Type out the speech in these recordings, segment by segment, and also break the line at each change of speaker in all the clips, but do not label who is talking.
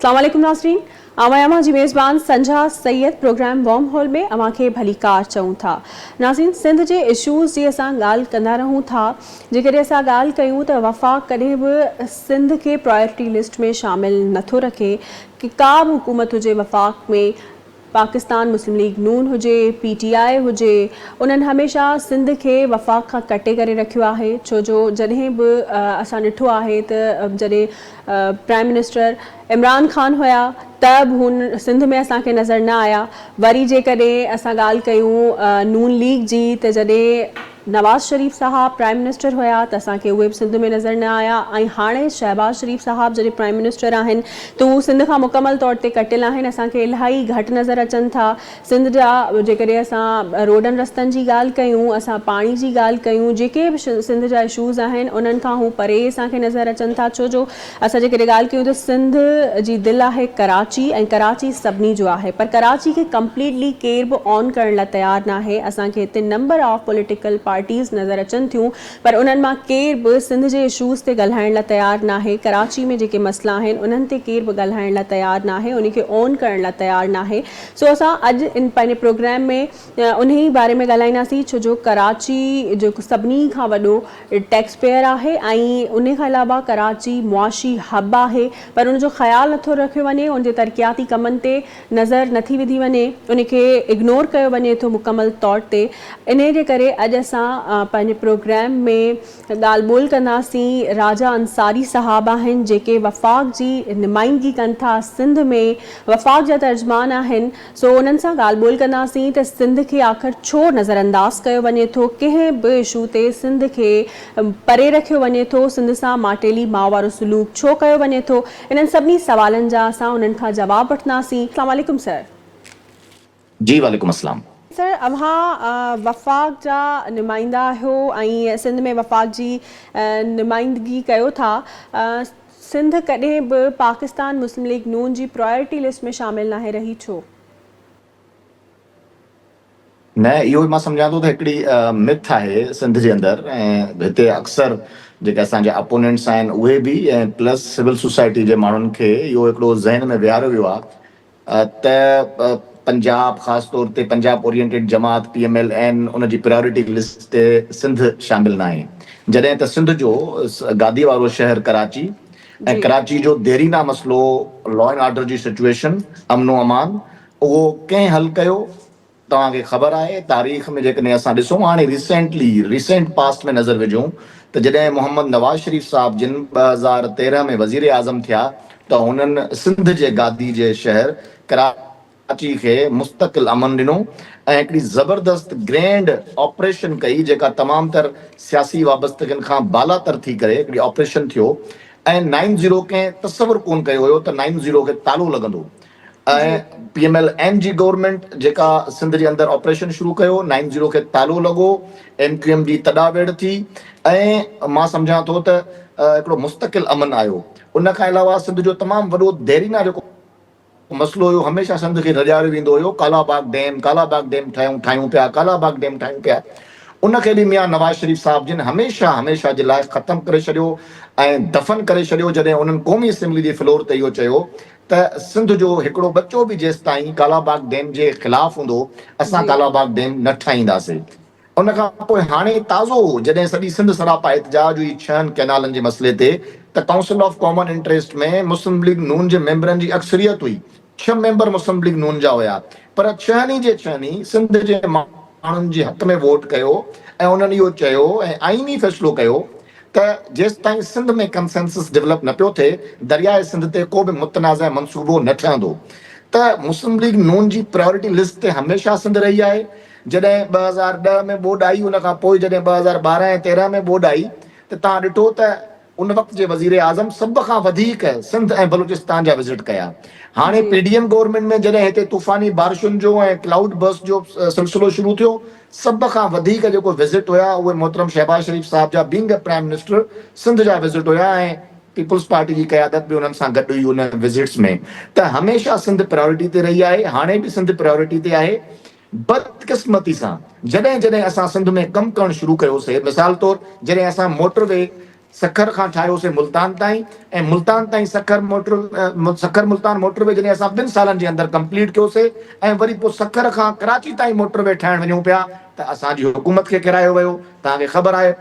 अस्सलाम वालेकुम नाज़रीन, अमा जी मेज़बान संझा सैयद प्रोग्राम वॉर्म हॉल में अमा के भली कार चऊं था। नाज़रीन, सिंध के इशूज़ जी असां ॻाल्हि कंदा रहूं था। जेकॾहिं असां ॻाल्हि कयूं त वफ़ाक़ कॾहिं बि सिंध के प्रायोरिटी लिस्ट में शामिल नथो रखे कि का बि हुकूमत हुजे वफ़ाक़ में, पाकिस्तान मुस्लिम लीग नून हुजे, PTI हुजे, उन्हनि हमेशह सिंध के वफ़ाक़ खां कटे करे रखियो आहे। छो जो जॾहिं बि असां ॾिठो आहे त जॾहिं प्राइम मिनिस्टर इमरान ख़ान हुया त बि हुन सिंध में असांखे नज़र न आया। वरी जेकॾहिं असां ॻाल्हि कयूं नून लीग जी त जॾहिं नवाज़ शरीफ़ साहब प्राइम मिनिस्टर हुया त असांखे उहे बि सिंध में नज़र न आया। ऐं हाणे शहबाज शरीफ़ साहब जॾहिं प्राइम मिनिस्टर आहिनि त उहे सिंध खां मुकमल तौर ते कटियल आहिनि। असांखे इलाही घटि नज़र अचनि था सिंध जा। जेकॾहिं असां रोडनि रस्तनि जी ॻाल्हि कयूं, असां पाणी जी ॻाल्हि कयूं, जेके बि सिंध जा इशूज़ आहिनि उन्हनि खां हू परे असांखे नज़र अचनि था। छो जो असां जेकॾहिं ॻाल्हि कयूं त सिंध जी दिलि आहे कराची, ऐं कराची सभिनी जो आहे, पर कराची खे कंप्लीटली केर बि ऑन करण लाइ तयारु न आहे। असांखे हिते नंबर ऑफ पॉलिटिकल पार्टीज़ नज़र अचनि थियूं, पर उन्हनि मां केर बि सिंध जे इशूज़ ते ॻाल्हाइण लाइ तयारु न आहे। कराची में जेके मसइला आहिनि उन्हनि ते केर बि ॻाल्हाइण लाइ तयारु न आहे, उनखे ऑन करण लाइ तयारु न आहे। सो असां अॼु इन पंहिंजे प्रोग्राम में उन ई बारे में ॻाल्हाईंदासीं, छो जो कराची जेको सभिनी खां वॾो टैक्स पेयर आहे ऐं उन खां अलावा कराची मुआशी हब आहे, पर उनजो ख़्यालु नथो रखियो वञे, उनजे तरक़ियाती कमनि ते नज़र नथी विधी वञे, उनखे इग्नोर कयो वञे थो मुकमल तौर ते। इन जे करे अॼु असां पंहिंजे प्रोग्राम में ॻाल्हि ॿोल कंदासीं राजा अंसारी साहब आहिनि, जेके वफ़ाक़ जी नुमाइंदगी कनि था सिंध में, वफ़ाक़ जा तर्जमान आहिनि। सो उन्हनि सां ॻाल्हि ॿोल कंदासीं त सिंध खे आख़िर छो नज़रअंदाज़ कयो वञे थो, कंहिं बि इशू ते सिंध खे परे रखियो वञे थो, सिंध सां माटेली माओ वारो सलूक छो कयो वञे थो। इन्हनि सभिनी सवालनि जा असां उन्हनि खां जवाब वठंदासीं। अस्सलाम वालेकुम सर।
जी वालेकुम अस्सलाम।
सर, अव्हां वफ़ाक़ जा नुमाइंदा आहियो ऐं सिंध में वफ़ाक़ जी नुमाइंदगी कयो था। सिंध कॾहिं बि पाकिस्तान मुस्लिम लीग नून जी प्रायोरिटी लिस्ट में शामिल नाहे रही, छो?
न, इहो मां सम्झां थो त हिकिड़ी मिथ आहे सिंध जे अंदरि, ऐं हिते अक्सर जेके असांजा अपोनेंट्स आहिनि उहे बि ऐं प्लस सिविल सोसाइटी जे माण्हुनि खे इहो हिकिड़ो ज़हन में विहारियो वियो आहे त पंजाब, ख़ासि तौर ते पंजाब ओरिएंटेड जमात PMLN उनजी प्रायोरिटी लिस्ट ते सिंध शामिल न आहे, जॾहिं त सिंध जो गादी वारो शहर कराची ऐं कराची जो देरीना मसइलो, लॉ एंड ऑर्डर जी सिचुएशन, अमनो अमान, उहो कंहिं हल कयो। तव्हांखे ख़बर आहे तारीख़ में जेकॾहिं असां ॾिसूं हाणे रिसेंट पास्ट में नज़र विझूं त जॾहिं मोहम्मद नवाज़ शरीफ़ साहब जिन 2013 में वज़ीर आज़म थिया त हुननि सिंध जे गादी जे शहर कराची खे मुस्तक़िल अमन ॾिनो ऐं हिकिड़ी ज़बरदस्त ग्रैंड ऑपरेशन कई, जेका तमामु तर सियासी वाबस्तगियुनि खां बालातर थी करे हिकिड़ी ऑपरेशन थियो। ऐं 9-0 कंहिं तसवुरु कोन कयो हुयो त 9-0 खे तालो लॻंदो। ऐं PMLN जी गवर्नमेंट जेका सिंध जे अंदरि ऑपरेशन शुरू कयो, 9-0 खे तालो लॻो, MQM जी तॾावेड़ थी ऐं मां सम्झां थो त हिकिड़ो मुस्तक़िल अमन आयो। उन खां अलावा सिंध जो तमामु वॾो देरीना जेको मसइलो हुयो, हमेशह सिंध खे रॼायो वेंदो हुयो, कालाबाग डैम ठाहियूं पिया, कालाबाग डैम ठाहियूं पिया। उनखे बि मियां नवाज़ शरीफ़ साहब जिन हमेशह जे लाइ ख़तमु करे छॾियो ऐं दफ़न करे छॾियो, जॾहिं उन्हनि क़ौमी असेंबली जे फ्लोर ते इहो चयो त सिंध जो हिकिड़ो बच्चो बि जेसि ताईं कालाबाग डैम जे ख़िलाफ़ हूंदो असां कालाबाग डैम न ठाहींदासीं। उन खां पोइ हाणे ताज़ो जॾहिं सॼी सिंध सरापा एहतजाज हुई 6 कैनालनि जे मसइले ते, त काउंसिल ऑफ कॉमन इंटरेस्ट में मुस्लिम लीग नून जे मेंबरनि जी अक्सरियत हुई, 6 मेंबर मुस्लिम लीग नून जा हुया, पर 6 जे 6 सिंध जे माण्हुनि जे हक़ में वोट कयो ऐं उन्हनि इहो चयो ऐं आईनी फ़ैसिलो कयो त जेसि ताईं सिंध में कंसेंसस डेवलप न पियो थिए, दरियाए सिंध ते को बि मुतनाज़ मनसूबो न ठहंदो। त मुस्लिम लीग नून जी प्रायोरिटी लिस्ट ते हमेशह सिंध रही आहे। जॾहिं 2010 में ॿोॾि आई, उन खां पोइ जॾहिं 2012 ऐं 13 में ॿोॾि आई त तव्हां ॾिठो त उन वक़्त जे वज़ीर आज़म सभ खां वधीक सिंध ऐं बलूचिस्तान जा विज़िट कया। हाणे PDM गवर्नमेंट में जॾहिं हिते तूफ़ानी बारिशुनि जो ऐं क्लाउड बर्स्ट जो सिलसिलो शुरू थियो, सभ खां वधीक जेको विज़िट हुया उहे मोहतरम शहबाज शरीफ़ साहब जा being a prime minister Sindh जा विज़िट हुया ऐं पीपल्स पार्टी जी क़यादत बि उन्हनि सां गॾु हुई उन विज़िट्स में। त हमेशह सिंध प्रायोरिटी ते रही आहे, हाणे बि सिंध प्रायोरिटी ते आहे। बदकिस्मती सां जॾहिं असां सिंध में कमु करणु शुरू कयोसीं, मिसाल तौरु जॾहिं असां मोटरवे सखर खां ठाहियोसीं मुल्तान ताईं ऐं मुल्तान ताईं सखर मुल्तान मोटरवे जॾहिं असां 2 सालनि जे अंदरि कंप्लीट कयोसीं ऐं वरी पोइ सखर खां कराची ताईं मोटरवे ठाहिण वञूं पिया त असांजी हुकूमत खे किरायो वियो। तव्हांखे ख़बर आहे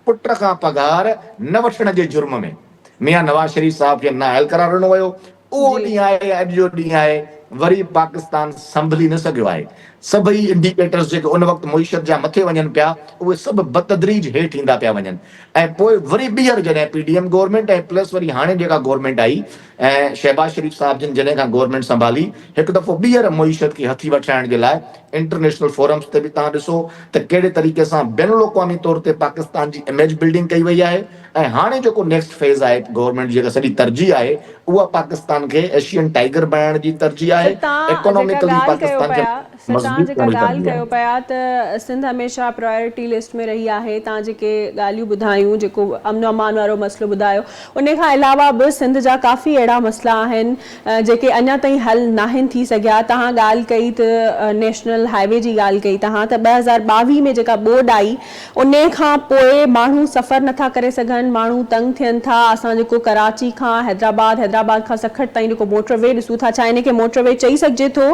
पुट खां पघार न वठण जे जुर्म में मियां नवाज़ शरीफ़ साहब खे नाअहल करार ॾिनो वियो। उहो
जी
ॾींहुं आहे अॼु जो ॾींहुं आहे वरी पाकिस्तान संभली न सघियो आहे। सभई इंडिकेटर्स जेके उन वक़्तु मुइशत जा मथे वञनि पिया उहे सभु बतदरीज हेठि ईंदा पिया वञनि ऐं पोइ वरी ॿीहर जॾहिं पीडीएम गवर्नमेंट ऐं प्लस वरी हाणे जेका गवर्नमेंट आई ऐं शहबाज शरीफ़ साहब जिन जॾहिं खां गवर्नमेंट संभाली हिकु दफ़ो ॿीहर मुइशत खे हथी वठाइण जे लाइ इंटरनेशनल फोरम्स ते बि तव्हां ॾिसो त कहिड़े तरीक़े सां बैन अवी तौर ते पाकिस्तान जी इमेज बिल्डिंग कई वई आहे ऐं हाणे जेको नेक्स्ट फेज़ आहे गवर्नमेंट जेका सॼी तरजीह आहे उहा पाकिस्तान खे एशियन टाइगर बणाइण जी तरजीह आहे। इकोनॉमिकली पाकिस्तान खे
तव्हां
मज़बूत
जेका
करण जी
ॻाल्हि
तरजीह
कयो
आहे।
पिया त सिंध हमेशह प्रायोरिटी लिस्ट में रही आहे। तव्हां जेके ॻाल्हियूं ॿुधायूं जेको अमन अमान वारो मसइलो ॿुधायो उन खां अलावा बि सिंध जा काफ़ी अहिड़ा मसइला आहिनि जेके अञा ताईं हल नाहिनि थी सघिया। तव्हां ॻाल्हि कई त नेशनल हाईवे जी ॻाल्हि कई तव्हां त 2022 में जेका ॿोॾि आई उन खां पोइ माण्हू सफ़र नथा करे सघनि, माण्हू तंग थियनि था। असां जेको कराची खां हैदराबाद खां सखर ताईं जेको मोटरवे ॾिसूं था छा इन खे मोटरवे चई सघिजे थो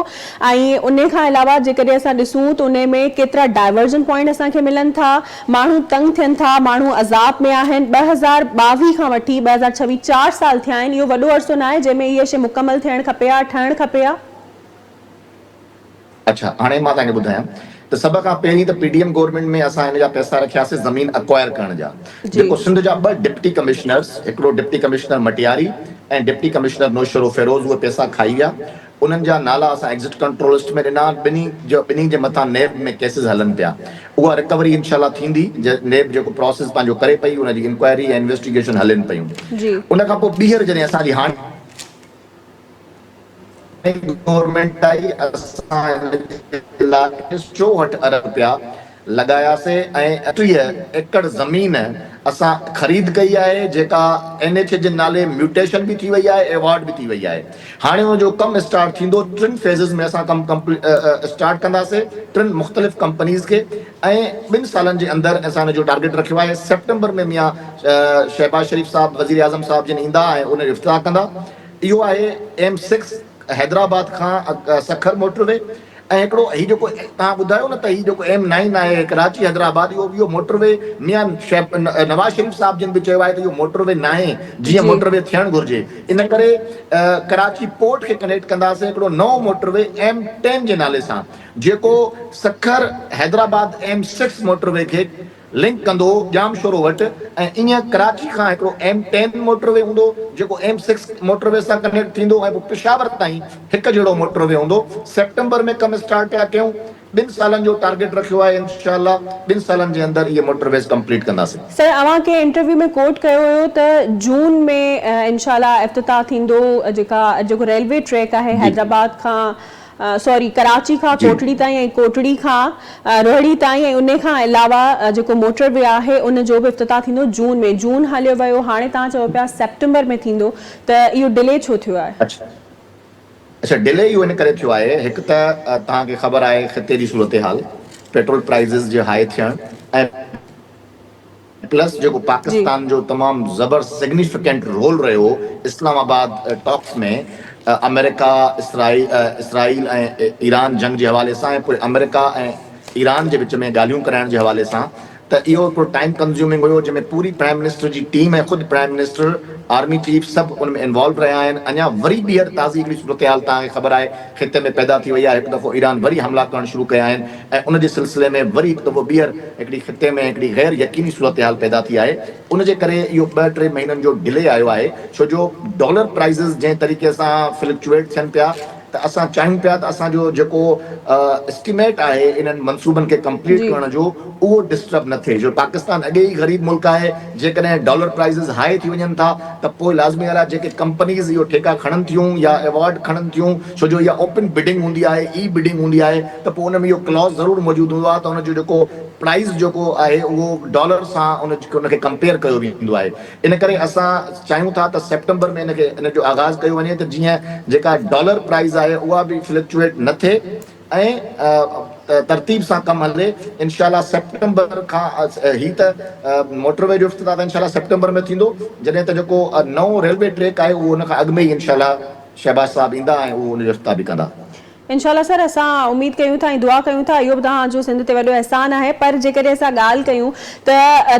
ऐं उन खां अलावा जेकॾहिं असां ॾिसूं त उन में केतिरा डाइवर्जन पॉइंट असांखे मिलनि था, माण्हू तंग थियनि था, माण्हू अज़ाब में आहिनि। 2022 खां वठी 2026 4 साल थिया आहिनि। इहो वॾो अरसो न आहे जंहिंमें इहा शइ मुकमल थियणु खपे हा ठहणु खपे हा।
अच्छा हाणे मां तव्हांखे ॿुधायां त सभ खां पहिरीं त पीडीएम गवर्नमेंट में असां हिन जा पैसा रखियासीं ज़मीन अक्वायर करण जा।
जी
जेको सिंध जा 2 डिप्टी कमिश्नर्स हिकिड़ो डिप्टी कमिश्नर मटियारी ऐं डिप्टी कमिश्नर नौशरो फेरोज़ उहे पैसा खाई विया। उन्हनि जा नाला असां एग्ज़िट कंट्रोल लिस्ट में ॾिना। ॿिन्ही जे मथां नेब में केसिस हलनि पिया। उहा रिकवरी इनशाला थींदी। नेब जेको प्रोसेस पंहिंजो करे पई उनजी इंक्वायरी ऐं इन्वेस्टिगेशन हलनि पियूं।
जी
उन खां पोइ ॿीहर जॾहिं असांजी हाणे गवर्नमेंट आई असां 64 अरब रुपया लगायासीं ऐं 30 एकड़ ज़मीन असां ख़रीद कई आहे जेका NH जे नाले म्यूटेशन भी थी वई आहे, एवॉर्ड भी थी वई आहे। हाणे उनजो कमु स्टार्ट थींदो 3 फेज़िस में असां कमु स्टार्ट कंदासीं 3 मुख़्तलिफ़ कंपनीज़ खे ऐं 2 सालनि जे अंदरि असां हिनजो टारगेट रखियो आहे। सेप्टेंबर में मियां शहबाज शरीफ़ साहब वज़ीर आज़म साहब जिन ईंदा ऐं उन जो इफ़्तिताह कंदा। इहो आहे M6 हैदराबाद खां सखर मोटरवे ऐं हिकिड़ो हीउ जेको तव्हां ॿुधायो न त हीउ जेको M9 आहे कराची हैदराबाद इहो मोटरवे मियां नवाज़ शरीफ़ साहब जिन बि चयो आहे त इहो मोटरवे न आहे जीअं
जी
मोटरवे थियणु घुरिजे। इन करे कराची पोर्ट खे कनेक्ट कंदासीं हिकिड़ो नओं मोटरवे M10 जे नाले सां जेको सखर हैदराबाद M6 मोटरवे खे लिंक कंदो जामशोरो वटि ऐं ईअं कराची खां हिकिड़ो M10 मोटरवे हूंदो जेको M6 मोटरवे सां कनेक्ट थींदो ऐं पोइ पेशावर ताईं हिकु जहिड़ो मोटरवे हूंदो। सेप्टेंबर में कमु स्टार्ट पिया कयूं। 2 सालनि जो टारगेट रखियो आहे। इंशाअल्लाह 2 सालनि जे अंदरि इहे मोटरवेज़ कंप्लीट कंदासीं।
सर अव्हां के इंटरव्यू में कोट कयो हुयो त जून में इंशाअल्लाह इफ्तिताह थींदो जेको रेलवे ट्रैक आहे हैदराबाद खां सॉरी कराची खां कोटड़ी ताईं ऐं कोटड़ी खां रोहड़ी ताईं ऐं उन खां अलावा जेको मोटरवे आहे उन जो बि इफ्तिताह थींदो जून में। जून हलियो वियो हाणे तव्हां चओ पिया सेप्टेंबर में थींदो त इहो डिले छो थियो आहे?
अच्छा डिले इहो इन करे थियो आहे हिकु त तव्हांखे ख़बर आहे ख़िते जी सूरत हाल पेट्रोल प्राइज़िस जे हाई थियणु ऐं प्लस जेको पाकिस्तान जो तमामु ज़बर सिग्निफिकेंट रोल रहियो इस्लामाबाद टॉक्स में अमेरिका इसराइल ऐं ईरान जंग जे हवाले सां ऐं पोइ अमेरिका ऐं ईरान जे विच में ॻाल्हियूं कराइण जे हवाले सां त इहो हिकिड़ो टाइम कंज़्यूमिंग हुयो जंहिंमें पूरी प्राइम मिनिस्टर जी टीम ऐं ख़ुदि प्राइम मिनिस्टर आर्मी चीफ सभु उन में इन्वॉल्व रहिया आहिनि। अञा वरी ॿीहर ताज़ी हिकिड़ी सूरत हाल तव्हांखे ख़बर आहे ख़िते में पैदा थी वई आहे। हिकु दफ़ो ईरान वरी हमला करणु शुरू कया आहिनि ऐं उन जे सिलसिले में वरी हिकु दफ़ो ॿीहर हिकिड़ी ख़िते में हिकिड़ी गैर यकीनी सूरत हाल पैदा थी आहे। उन जे करे इहो 2-3 महीननि जो डिले आयो आहे छो जो डॉलर प्राइज़िस जंहिं तरीक़े सां फ्लक्चुएट थियनि पिया त असां चाहियूं पिया त असांजो जेको एस्टिमेट आहे इन्हनि मनसूबनि खे कंप्लीट
जी
करण जो उहो डिस्टर्ब न थिए। जो पाकिस्तान अॻे ई ग़रीब मुल्क आहे जेकॾहिं डॉलर प्राइज़िस हाई थी वञनि था त पोइ लाज़मी ॻाल्हि आहे जेके कंपनीज़ इहो ठेका खणनि थियूं या अवॉर्ड खणनि थियूं छो जो इहा ओपन बिडिंग हूंदी आहे ई बिडिंग हूंदी आहे त पोइ उन में इहो क्लॉज़ ज़रूरु मौजूदु हूंदो आहे त उनजो जेको प्राइज़ जेको आहे उहो डॉलर सां उनखे कंपेयर कयो वेंदो आहे। इन करे असां चाहियूं था त सेप्टेंबर में इन जो आगाज़ कयो वञे त जीअं जेका डॉलर प्राइज़ आहे उहा बि फ्लक्चुएट न थिए ऐं तरतीब सां कमु हले। इंशाल्लाह सेप्टेंबर खां ही त मोटरवे जो इफ्तिताह त इंशाल्लाह सेप्टेंबर में थींदो, जॾहिं त जेको नओं रेलवे ट्रैक आहे उहो उन खां अॻु में ई इंशाल्लाह शहबाज साहब ईंदा ऐं उहो उनजो इफ्तिताह बि कंदा।
इंशाल्लाह सर, असां उम्मीद कयूं था ऐं दुआ कयूं था, इहो बि तव्हांजो सिंध ते वॾो अहसान आहे। पर जेकॾहिं असां ॻाल्हि कयूं त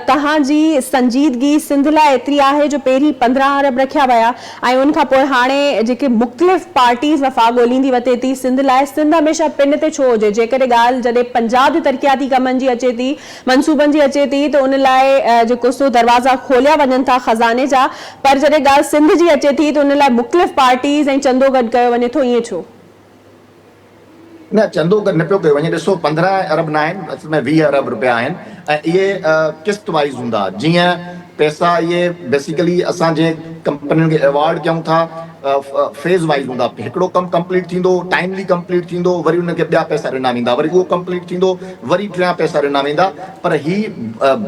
तव्हांजी संजीदगी सिंध लाइ एतिरी आहे जो पहिरीं 15 अरब रखिया विया ऐं उन खां पोइ हाणे जेके मुख़्तलिफ़ पार्टीज़ वफ़ाक़ ॻोल्हींदी वठे थी सिंध लाइ, सिंध हमेशह पिन ते छो हुजे? जेकॾहिं ॻाल्हि जॾहिं पंजाब जे तरक़ियाती कमनि जी अचे थी, मनसूबनि जी अचे थी, त उन लाइ जेको सो दरवाज़ा खोलिया वञनि था ख़ज़ाने जा, पर जॾहिं ॻाल्हि सिंध जी अचे थी त उन लाइ मुख़्तलिफ़ पार्टीज़ ऐं चंदो गॾु कयो वञे थो, ईअं छो?
न, चंदो गॾु न पियो कयो वञे। ॾिसो 15 अरब न आहिनि, असल में 20 अरब रुपया आहिनि ऐं इहे किस्त वाइज़ हूंदा। जीअं पैसा इहे बेसिकली असां जीअं कंपनियुनि खे अवॉर्ड कयूं था, फेज़ वाइज़ हूंदा। हिकिड़ो कमु कंप्लीट थींदो, टाइमली कंप्लीट थींदो, वरी उनखे ॿिया पैसा ॾिना वेंदा, वरी उहो कंप्लीट थींदो, वरी ॿिया पैसा ॾिना वेंदा। पर ही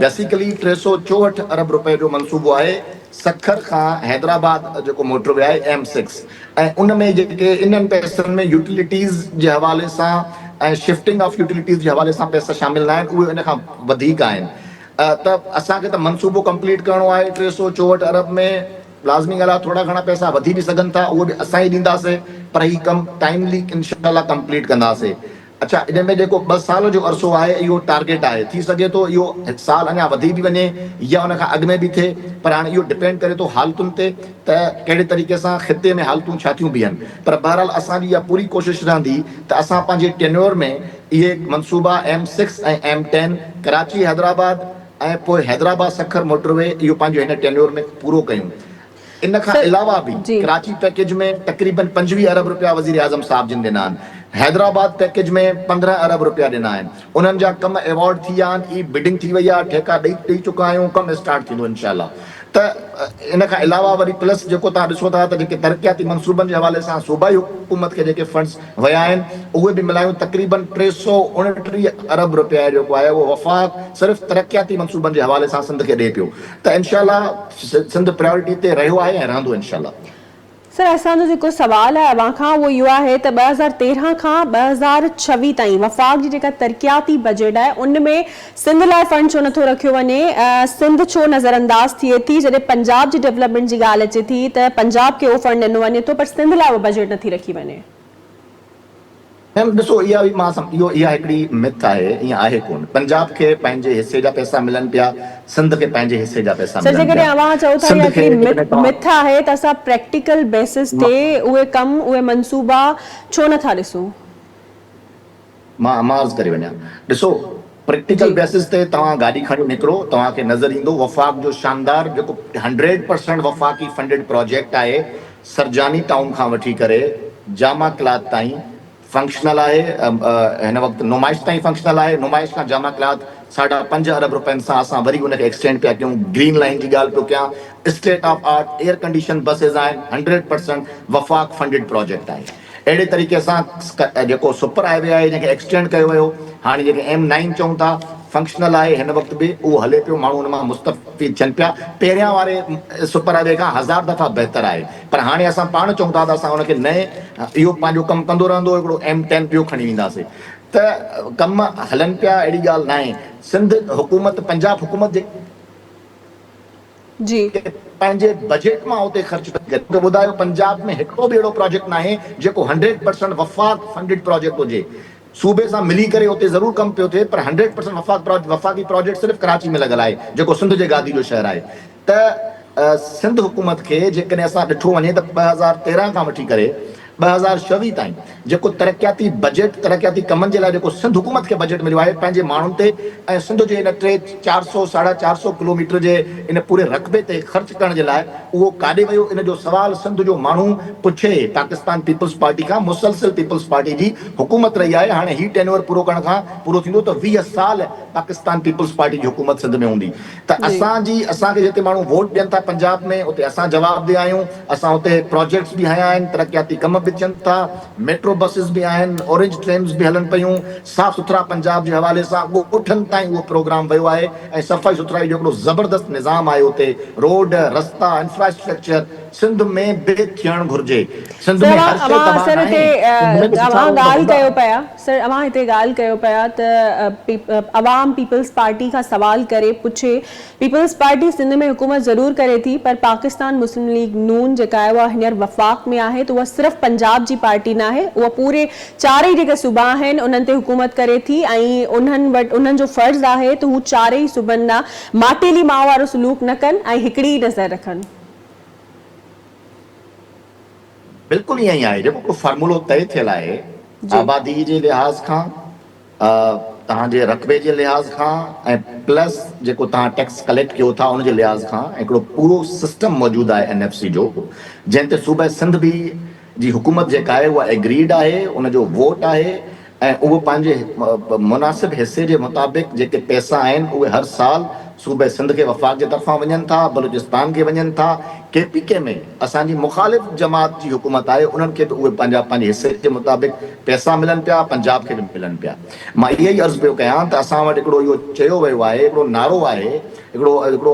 बेसिकली 364 अरब रुपए जो मनसूबो आहे सखर खां हैदराबाद जेको मोटरवे आहे M6, ऐं उन में जेके इन्हनि पैसनि में यूटिलिटीज़ जे हवाले सां ऐं शिफ्टिंग ऑफ यूटिलिटीज़ जे हवाले सां पैसा शामिल न आहिनि, उहे इन खां वधीक आहिनि। त असांखे त मनसूबो कंप्लीट करिणो आहे 364 अरब में। लाज़मी ॻाल्हि आहे थोरा घणा पैसा वधी बि सघनि था, उहे बि असां ई ॾींदासीं, पर ही कमु टाइमली इंशाल्लाह कंप्लीट कंदासीं। अच्छा, इन में जेको 2 साल जो अरसो आहे इहो टारगेट आहे। थी सघे थो इहो साल अञा वधी बि वञे या उन खां अॻु में बि थिए, पर हाणे इहो डिपेंड करे थो हालतुनि ते त कहिड़े तरीक़े सां ख़िते में हालतूं छा थियूं बीहनि। पर बहरहाल असांजी इहा पूरी कोशिशि रहंदी त असां पंहिंजे टेन्योर में इहे मनसूबा M6 ऐं M10 कराची हैदराबाद ऐं पोइ हैदराबाद सखर मोटरवे इहो पंहिंजो हिन टेन्योर में पूरो कयूं। इन खां अलावा बि कराची पैकेज में तक़रीबन 25 अरब रुपया वज़ीर आज़म साहब जिन ॾिना आहिनि, हैदराबाद पैकेज में 15 अरब रुपया ॾिना आहिनि। उन्हनि जा कम अवॉर्ड थी विया आहिनि, ई बिडिंग थी वई आहे, ठेका ॾेई चुका आहियूं, कमु स्टार्ट थींदो इंशाल्लाह। त इन खां अलावा वरी प्लस जेको तव्हां ॾिसो था त जेके तरक़ियाती मनसूबनि जे हवाले सां सूबाई हुकूमत खे जेके फंड्स विया आहिनि उहे बि मिलायूं तक़रीबन 329 अरब रुपया जेको आहे उहो वफ़ाक़ सिर्फ़ु तरक़ियाती मनसूबनि जे हवाले सां सिंध खे ॾिए पियो। त इंशाल्लाह सिंध प्रायोरिटी ते रहियो आहे ऐं रहंदो इंशाल्लाह।
सर, असांजो जेको सवाल आहे अवां खां उहो इहो आहे त 2013 खां 2026 ताईं वफ़ाक़ जी जेका तरक़ियाती बजट आहे उन में सिंध लाइ फंड छो नथो रखियो वञे? सिंध छो नज़रअंदाज थिए थी? जॾहिं पंजाब जी डेवलपमेंट जी ॻाल्हि अचे थी त पंजाब खे उहो फंड ॾिनो वञे थो, पर सिंध लाइ उहो बजट नथी रखी वञे।
ॾिसो, इहा बि मां इहा हिकिड़ी मिथ आहे, ईअं आहे कोन। पंजाब खे पंहिंजे हिसे जा पैसा मिलनि पिया, सिंध खे पंहिंजे हिसे जा पैसा
सर,
मिलनि
जेकॾहिं
पिया।
अवां चओ था इहा हिकिड़ी मिथ आहे त असां प्रैक्टिकल बेसिस ते उहे कम उहे मनसूबा छो नथा ॾिसूं?
मां अर्ज़ करे वञा, ॾिसो प्रैक्टिकल बेसिस ते तव्हां गाॾी खणी निकिरो, तव्हांखे नज़र ईंदो वफ़ाक़ जो शानदार जेको 100% वफ़ाक़ी फंडेड प्रोजेक्ट आहे, सरजानी टाउन खां वठी करे जामा क्लात ताईं फंक्शनल आहे। हिन वक़्तु नुमाइश ताईं फंक्शनल आहे, नुमाइश खां जामा क्लात 5.5 अरब रुपयनि सां असां वरी उनखे एक्सटेंड पिया कयूं। ग्रीन लाइन जी ॻाल्हि पियो कयां, state of art air condition buses आहिनि, 100% वफ़ाक़ फंडेड प्रोजेक्ट आहे। अहिड़े तरीक़े सां जेको सुपर हाईवे आहे जंहिंखे एक्सटेंड कयो वियो, हाणे जेके M9 चऊं था फंक्शनल आहे, हिन वक़्तु बि उहो हले पियो, माण्हू हुन मां मुस्तफ़ीद थियनि पिया। पहिरियां वारे सुपर हाईवे खां 1000 दफ़ा बहितर आहे, पर हाणे असां पाण चऊं था त असां हुनखे नए इहो पंहिंजो कमु कंदो रहंदो, हिकिड़ो M10 ॿियो खणी वेंदासीं। त कम हलनि पिया, अहिड़ी ॻाल्हि न आहे। सिंध हुकूमत, पंजाब हुकूमत जे
जी
पंहिंजे बजट मां उते ख़र्च करे ॿुधायो, पंजाब में हिकिड़ो बि अहिड़ो प्रोजेक्ट न आहे जेको 100% वफ़ाक़ फंडेड प्रोजेक्ट हुजे। सूबे सां मिली करे उते ज़रूरु कमु पियो थिए, पर 100% वफ़ाक़ी प्रोजेक्ट सिर्फ़ु कराची में लॻल आहे, जेको सिंध जे गादी जो शहर आहे। त सिंध हुकूमत खे जेकॾहिं असां ॾिठो वञे त 2013 खां वठी करे 2024 ताईं जेको तरक़ियाती बजट, तरक़ियाती कमनि जे लाइ जेको सिंध हुकूमत खे बजट मिलियो आहे पंहिंजे माण्हुनि ते ऐं सिंध जे इन 400-450 किलोमीटर जे इन पूरे रक़बे ते ख़र्च करण जे लाइ, उहो काॾे वियो? इन जो सवाल सिंध जो माण्हू पुछे। पाकिस्तान पीपल्स पार्टी खां मुसलसिल पीपल्स पार्टी जी हुकूमत रही आहे। हाणे ही टेन्योर पूरो करण खां पूरो थींदो त 20 साल पाकिस्तान पीपल्स पार्टी जी हुकूमत सिंध में हूंदी। त असांखे जिते माण्हू वोट ॾियनि था पंजाब में, उते असां जवाबदेह आहियूं। असां उते प्रोजेक्ट्स बि हया आहिनि, तरक़ियाती कम बि थियनि था, मेट्रो बसिस बि आहिनि, ऑरेंज ट्रेन्स बि हलनि पियूं। साफ़ सुथरा पंजाब जे हवाले सां ॻोठनि ताईं उहो प्रोग्राम वियो आहे ऐं सफ़ाई सुथराई जो हिकिड़ो ज़बरदस्त निज़ाम आहे उते। रोड, रस्ता, इंफ्रास्ट्रक्चर सिंध में बि थियणु घुरिजे। सिंध
सर
में हर शइ तबाह
सर
नाहे,
हिते
सिंध में बि सुठा रोड
ॻाल्हि
हूंदा।
कयो पिया सर हिते ॻाल्हि कयो पिया त अवाम पीपल्स पार्टी खां सवाल करे पुछे पीपल्स पार्टी सिंध में हुकूमत ज़रूरु करे थी पर पाकिस्तान मुस्लिम लीग नून जेका आहे उहा हींअर वफ़ाक़ में आहे त उहा सिर्फ़ु पंजाब जी पार्टी न आहे, उहा पूरे चारई जेके सूबा आहिनि उन्हनि ते हुकूमत करे थी ऐं उन्हनि वटि उन्हनि जो फ़र्ज़ु आहे त हू चारई सूबनि ना माटेली माउ वारो सलूक न कनि ऐं हिकिड़ी नज़र रखनि।
बिल्कुलु ईअं ई आहे, जेको को फार्मूलो तय थियलु आहे आबादी जे लिहाज़ खां, तव्हांजे रक़बे जे लिहाज़ खां ऐं प्लस जेको तव्हां टैक्स कलेक्ट कयो था उनजे लिहाज़ खां हिकिड़ो पूरो सिस्टम मौजूदु आहे NFC जो, जंहिं ते सूबे सिंध बि जी हुकूमत जेका आहे उहा एग्रीड आहे, उनजो वोट आहे ऐं उहो पंहिंजे मुनासिब हिसे जे मुताबिक़ जेके पैसा आहिनि उहे हर साल सूबे सिंध के वफ़ाक़ जे तरफ़ां वञनि था, बलूचिस्तान के वञनि था। KPK में असांजी मुख़ालिफ़ जमात जी हुकूमत आहे, उन्हनि खे बि उहे पंहिंजे हिसे जे मुताबिक़ पैसा मिलनि पिया, पंजाब खे बि मिलनि पिया। मां इहा ई अर्ज़ु पियो कयां त असां वटि हिकिड़ो इहो चयो वियो आहे, हिकिड़ो नारो आहे, हिकिड़ो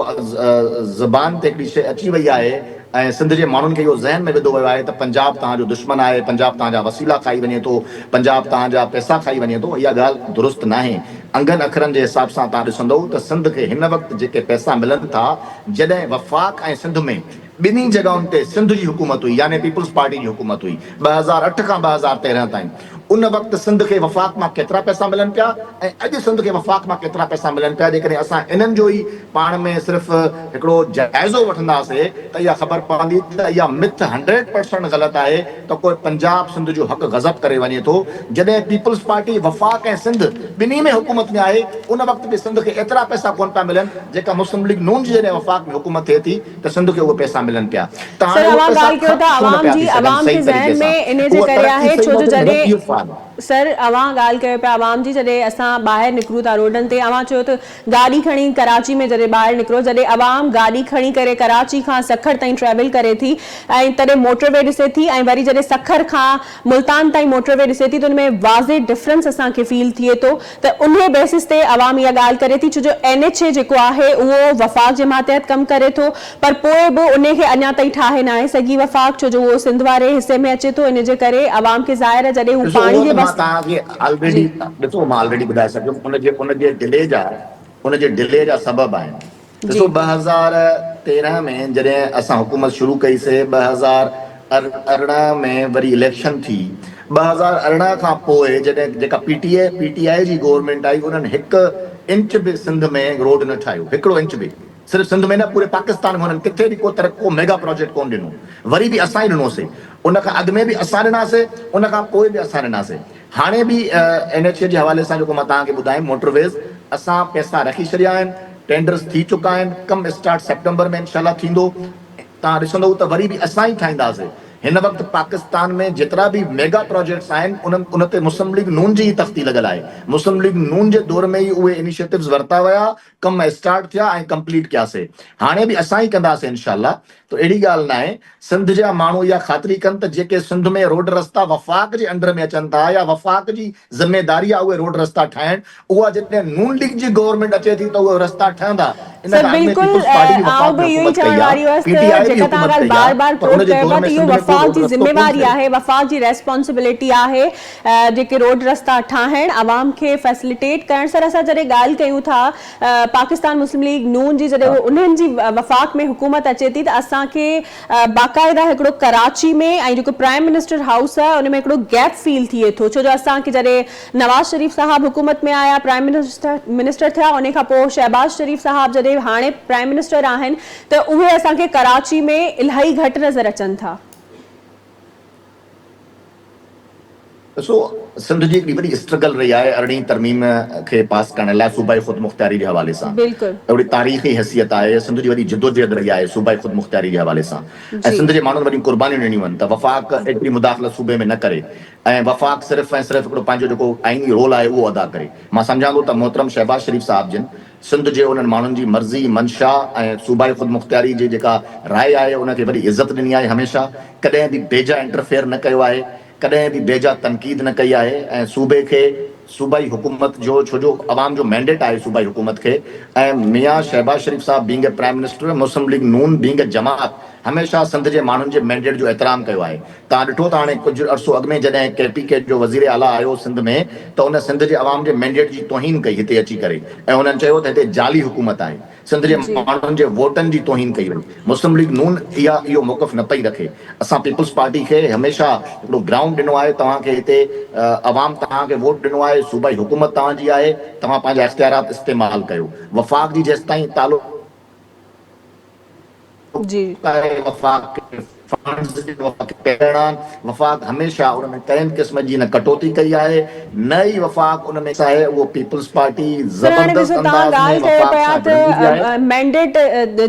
ज़बान ते हिकिड़ी शइ अची वई आहे ऐं सिंध जे माण्हुनि खे इहो ज़हन में विधो वियो आहे त पंजाब तव्हांजो दुश्मन आहे, पंजाब तव्हांजा वसीला खाई वञे थो, पंजाब तव्हांजा पैसा खाई वञे थो। इहा ॻाल्हि दुरुस्त न आहे। अंगनि अखरनि जे हिसाब सां तव्हां ॾिसंदव त सिंध खे हिन वक़्तु जेके पैसा मिलनि था, जॾहिं वफ़ाक़ ऐं सिंध में ॿिन्ही जॻहुनि ते सिंध जी हुकूमत हुई यानी पीपल्स पार्टी जी हुकूमत हुई 2008 खां 2013 ताईं, उन वक़्तु सिंध खे वफ़ाक़ मां केतिरा पैसा मिलनि पिया ऐं अॼु सिंध खे वफ़ाक़ मां केतिरा पैसा मिलनि पिया। जेकॾहिं असां इन्हनि जो ई पाण में सिर्फ़ु हिकिड़ो जाइज़ो वठंदासीं त इहा ख़बर पवंदी त इहा मिथ 100% ग़लति आहे त कोई पंजाब सिंध जो हक़ गज़ब करे वञे थो। जॾहिं पीपल्स पार्टी वफ़ाक़ ऐं सिंध ॿिन्ही में हुकूमत में आहे उन वक़्तु बि सिंध खे एतिरा पैसा कोन पिया मिलनि जेका मुस्लिम लीग नून जी जॾहिं वफ़ाक़ में हुकूमत थिए थी त सिंध खे उहे पैसा मिलनि पिया। त
सर
हाणे उहे
अवां
पैसा
ॻाल्हि कयो था
ख़र्च छो न
अवाम
पिया
जी
थी सघनि
अवाम
सही
के
तरीक़े
ज़हन
सां?
में इन जे
उहा
करे
तरक़ी
आहे
सही
छो जो
नथी मिले,
जॾहिं
इहो फ़ाइदो।
सर अवां ॻाल्हि कयो पिया अवाम जी, जॾहिं असां ॿाहिरि निकिरूं था रोडनि ते, अवां चयो त गाॾी खणी कराची में जॾहिं ॿाहिरि निकिरो, जॾहिं अवाम गाॾी खणी करे कराची खां सखर ताईं ट्रेवल करे थी ऐं तॾहिं मोटरवे ॾिसे थी ऐं वरी जॾहिं सखर खां मुल्तान ताईं मोटरवे ॾिसे थी त उन में वाज़े डिफरेंस असांखे फील थिए थो त उन बेसिस ते अवाम इहा ॻाल्हि करे थी, छो जो NHA जेको आहे उहो वफ़ाक़ जे मातहत कमु करे थो पर पोइ बि उन खे अञा ताईं ठाहे न आहे सॼी वफ़ाक़, छो जो उहो सिंध वारे हिसे में अचे थो। इन जे करे अवाम खे ज़ाहिर जॾहिं हू
ॾिसो
पाणी
उहो
जे
त मां
बस
तव्हांखे
जी
ऑलरेडी ॿुधाए सघियुमि उनजे डिले जा सबब आहिनि।
जी
ॾिसो 2013 में जॾहिं असां हुकूमत शुरू कईसीं, 2018 में वरी इलेक्शन थी, 2018 खां पोइ जॾहिं जेका PTI जी गवर्नमेंट आई उन्हनि 1 इंच बि सिंध में रोड न ठाहियो, 1 इंच बि, सिर्फ़ु सिंध में न पूरे पाकिस्तान में हुननि किथे बि को मेगा प्रोजेक्ट कोन ॾिनो। वरी बि असां ई ॾिनोसीं, उन खां अॻु में बि असां ॾिनासीं, उन खां पोइ बि असां ॾिनासीं। हाणे बि NHA जे हवाले सां जेको मां तव्हांखे ॿुधायां मोटरवेज़ असां पैसा रखी छॾिया आहिनि, टेंडर्स थी चुका आहिनि, कमु स्टार्ट सेप्टेंबर में इनशाला थींदो। तव्हां ॾिसंदव त वरी बि असां ई ठाहींदासीं। हिन वक़्तु पाकिस्तान में जेतिरा बि मेगा प्रोजेक्ट्स आहिनि उन ते मुस्लिम लीग नून जी ई तख़्ती लॻल आहे। मुस्लिम लीग नून जे दौर में ई उहे इनिशिएटिव्स वरिता विया, कम स्टार्ट थिया ऐं कंप्लीट कयासीं। हाणे बि असां ई कंदासीं इनशाला। त अहिड़ी ॻाल्हि न आहे। सिंध जा माण्हू इहा ख़ातिरी कनि त जेके सिंध में रोड रस्ता वफ़ाक़ जे अंडर में अचनि था या वफ़ाक़ जी ज़िमेदारी आहे उहे रोड रस्ता ठाहिण, उहा जॾहिं नून लीग जी गवर्नमेंट अचे थी त उहे रस्ता ठहंदा। इन
सर
खां अॻु में
बिल्कुल
पीपल्स पार्टी बि
आउं
वफ़ाक़
बि
में
इहो ई
हुकूमत
चवण
कई
वारी
आहे,
हुअसि त
PTI बि
जेका तव्हां
हुकूमत
ॻाल्हि
कई
बार
आहे,
बार
पर
कोट
उनजे
कयो
दौर
पिया
में
त इहो
सिंध में को
वफ़ाक़
रोड
जी
रस्तो कोन
ज़िम्मेवारी
ठहियो।
आहे, वफ़ाक़ जी रेस्पॉन्सिबिलिटी आहे जेके रोड रस्ता ठाहिण, अवाम खे फैसिलिटेट करण। सर असां जॾहिं ॻाल्हि कयूं था पाकिस्तान मुस्लिम लीग नून जी, जॾहिं उन्हनि जी वफ़ाक़ में हुकूमत अचे थी त असांखे बाक़ाइदा हिकिड़ो कराची में ऐं जेको प्राइम मिनिस्टर हाउस आहे उन में हिकिड़ो गैप फील थिए थो, छो जो असांखे जॾहिं नवाज़ शरीफ़ साहब हुकूमत में आया, प्राइम मिनिस्टर थिया, उन खां पोइ शहबाज शरीफ़ साहब जॾहिं हाणे प्राइम मिनिस्टर आहिनि त उहे असांखे कराची में इलाही घटि नज़र अचनि था।
ॾिसो सिंध जी हिकिड़ी वॾी स्ट्रगल रही आहे 18 तरमीम खे पास करण लाइ सूबाई ख़ुदि मुख़्तियारी जे हवाले सां।
बिल्कुलु
हिकिड़ी तारीख़ी हैसियत आहे, सिंध जी वॾी जिदोजहद रही आहे सूबाई ख़ुदि मुख़्तियारी जे हवाले सां। ऐं
जी
सिंध जे माण्हुनि वॾी कुर्बानियूं ॾिनियूं आहिनि त वफ़ाक़ एतिरी मुदाख़लत सूबे में न करे ऐं वफ़ाक़ सिर्फ़ु ऐं सिर्फ़ु हिकिड़ो पंहिंजो जेको आईनी रोल आहे उहो अदा करे। मां सम्झां थो त मोहतरम शहबाज शरीफ़ साहिब जिन सिंध जे उन्हनि माण्हुनि जी मर्ज़ी मंशा ऐं सूबाई ख़ुदि मुख़्तियारी जी जेका राय आहे उनखे वॾी इज़त ॾिनी आहे हमेशह, कॾहिं बि बेजा इंटरफेयर न कयो आहे, कॾहिं बि बेजा तनक़ीद न कई आहे ऐं सूबे खे सूबाई हुकूमत जो छो जो अवाम जो मैंडेट आहे सूबाई हुकूमत खे। ऐं मियां शहबाज शरीफ़ साहब being a prime minister, Muslim League नून बीइंग ए जमात हमेशह सिंध जे माण्हुनि जे मैंडेट जो एहतराम कयो आहे। तव्हां ॾिठो त हाणे कुझु अरसो अॻु में जॾहिं KPK जो वज़ीर आला आयो सिंध में, त उन सिंध जे अवाम जे मैंडेट जी तौहीन कई हिते अची करे, ऐं हुननि चयो त हिते जाली हुकूमत आहे, सिंध जे
जी
माण्हुनि जे वोटनि जी तौहीन कई वई। मुस्लिम लीग नून इहो मौक़िफ़ न पई रखे। असां पीपल्स पार्टी खे हमेशह हिकिड़ो ग्राउंड ॾिनो आहे, तव्हांखे हिते अवाम तव्हांखे वोट ॾिनो आहे, सूबाई हुकूमत तव्हांजी आहे, तव्हां पंहिंजा इख़्तियारात इस्तेमालु कयो। वफ़ाक़ जी जेसिताईं तालुक
जी
वफ़ाक़ हमेशह उन में कंहिं क़िस्म जी न कटौती कई आहे, न ई वफ़ाक़ उन में आहे उहो पीपल्स पार्टी
पर हाणे
ज़बरदस्त
ॾिसो तव्हां
अंदाज़ में
ॻाल्हि कयो
वफ़ाक़
पिया
सां विढ़ंदी आहे।
त मैंडेट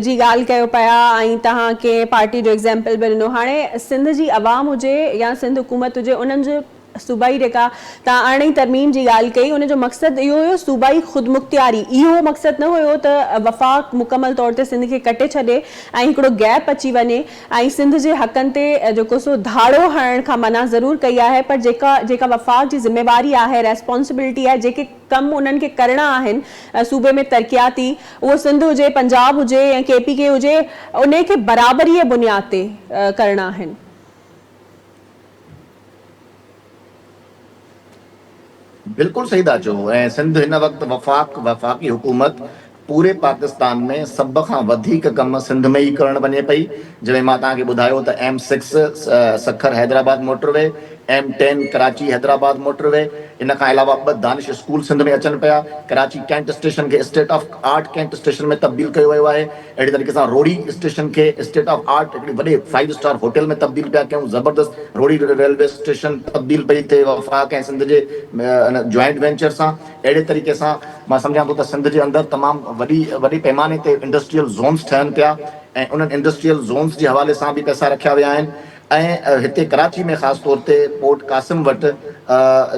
जी ॻाल्हि कयो पिया ऐं तव्हां कंहिं पार्टी जो एग्ज़ाम्पल बि ॾिनो। हाणे सिंध जी आवाम हुजे या सिंध हुकूमत हुजे, उन्हनि जो सूबाई जेका तव्हां अरिड़हीं तरमीम जी ॻाल्हि कई, उनजो मक़सदु इहो हुयो सूबाई ख़ुदमुख़्तियारी। इहो मक़सदु न हुयो त वफ़ाक़ मुकमल तौर ते सिंध खे कटे छॾे ऐं हिकिड़ो गैप अची वञे ऐं सिंध जे हक़नि ते जेको सो धाड़ो हणण खां मना ज़रूरु कई आहे। पर जेका वफ़ाक़ जी ज़िम्मेवारी आहे, रेस्पॉन्सिबिलिटी आहे, जेके कम उन्हनि खे करणा आहिनि सूबे में तरक़ियाती, उहो सिंध हुजे, पंजाब हुजे या KPK हुजे, उन खे बराबरीअ बुनियाद ते करणा आहिनि।
बिल्कुलु सही था चओ। ऐं सिंध हिन वक़्तु वफ़ाक़ी हुकूमत पूरे पाकिस्तान में सभ खां वधीक कम सिंध में ई करणु वञे पई। जंहिंमें मां तव्हांखे ॿुधायो त M6 Sukkur Hyderabad motorway, M10 Karachi Hyderabad motorway, इन खां अलावा 2 दानिश स्कूल सिंध में अचनि पिया। कराची कैंट स्टेशन खे state of art cantt station में तब्दील कयो वियो आहे। अहिड़ी तरीक़े सां रोड़ी स्टेशन खे स्टेट ऑफ आर्ट हिकिड़ी वॾे 5 स्टार होटल में तब्दील पिया कयूं। ज़बरदस्त रोड़ी रेलवे स्टेशन तब्दील पई थिए वफ़ाक़ ऐं सिंध जे जॉइंट वेंचर सां। अहिड़े तरीक़े सां मां सम्झां थो त सिंध जे अंदरि तमामु वॾे पैमाने ते इंडस्ट्रियल ज़ोन्स ठहनि पिया ऐं उन्हनि इंडस्ट्रियल ज़ोन्स जे हवाले सां बि पैसा रखिया विया आहिनि। ऐं हिते कराची में ख़ासि तौर ते पोर्ट कासिम वटि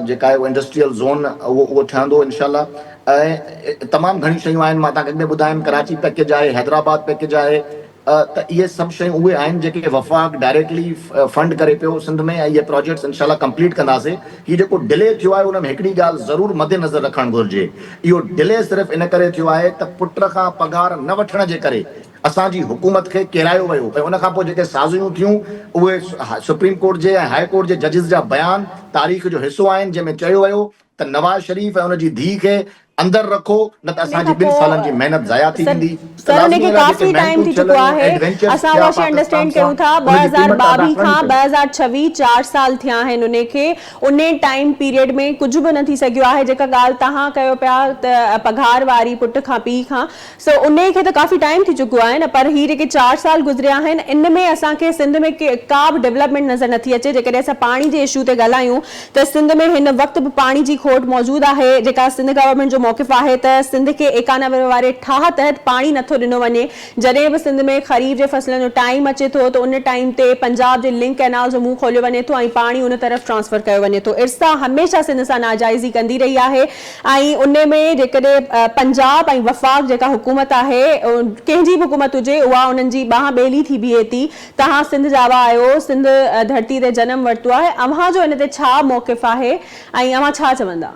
जेका आहे उहा इंडस्ट्रियल ज़ोन उहो ठहंदो इनशाला। ऐं तमामु घणी शयूं आहिनि, मां तव्हांखे अॻु में ॿुधायुमि कराची पैकेज आहे, हैदराबाद पैकेज आहे। त इहे सभु शयूं उहे आहिनि जेके वफ़ाक़ डायरेक्टली फंड करे पियो सिंध में, ऐं इहे प्रोजेक्ट्स इनशाला कंप्लीट कंदासीं। हीउ जेको डिले थियो आहे उन में हिकिड़ी ॻाल्हि ज़रूरु मद्देनज़र रखणु घुरिजे। इहो डिले सिर्फ़ु इन करे थियो आहे त पुट खां पघार न वठण जे करे असांजी हुकूमत खे किरायो वियो, ऐं उन खां पोइ जेके साज़ियूं थियूं उहे सुप्रीम कोर्ट जे ऐं हाई कोर्ट जे जजिस जा बयान तारीख़ जो हिसो आहिनि, जंहिंमें चयो वियो त नवाज़ शरीफ़ ऐं उनजी धीउ खे अंदरि रखो, न त असांजी 2 सालनि जी महिनत ज़ाया थी वेंदी।
सर उनखे काफ़ी टाइम थी चुको आहे। असां उहा शइ अंडरस्टैंड कयूं था। 2022 खां 2026 4 साल थिया आहिनि उनखे। उन टाइम पीरियड में कुझु बि न थी सघियो आहे। जेका ॻाल्हि तव्हां कयो पिया त पघार वारी पुट खां पीउ खां, सो उन खे त काफ़ी टाइम थी चुको आहे न। पर हीअ जेके 4 साल गुज़रिया आहिनि, इन में असांखे सिंध में का बि डेवलपमेंट नज़र नथी अचे। जेकॾहिं असां पाणी जे इशू ते ॻाल्हायूं त सिंध में हिन वक़्तु बि पाणी जी खोट मौजूदु आहे। जेका सिंध गवर्नमेंट जो मौक़िफ़ आहे त सिंध खे 91 वारे ठाह तहत पाणी नथो ॾिनो वञे। जॾहिं बि सिंध में ख़रीफ जे फसलनि जो टाइम अचे थो त उन टाइम ते पंजाब जे लिंक कैनाल जो मुंहुं खोलियो वञे थो ऐं पाणी उन तरफ़ ट्रांसफर कयो वञे थो। इर्सा हमेशह सिंध सां नाजाइज़ी कंदी रही आहे ऐं उन में जेकॾहिं पंजाब ऐं वफ़ाक़ जेका हुकूमत आहे, कंहिंजी बि हुकूमत हुजे, उहा उन्हनि जी बांह ॿेली थी बीहे थी। तव्हां सिंध जा आहियो, सिंध धरती ते जनम वरितो आहे, अव्हां जो इन ते छा मौक़िफ़ आहे ऐं अव्हां छा चवंदा?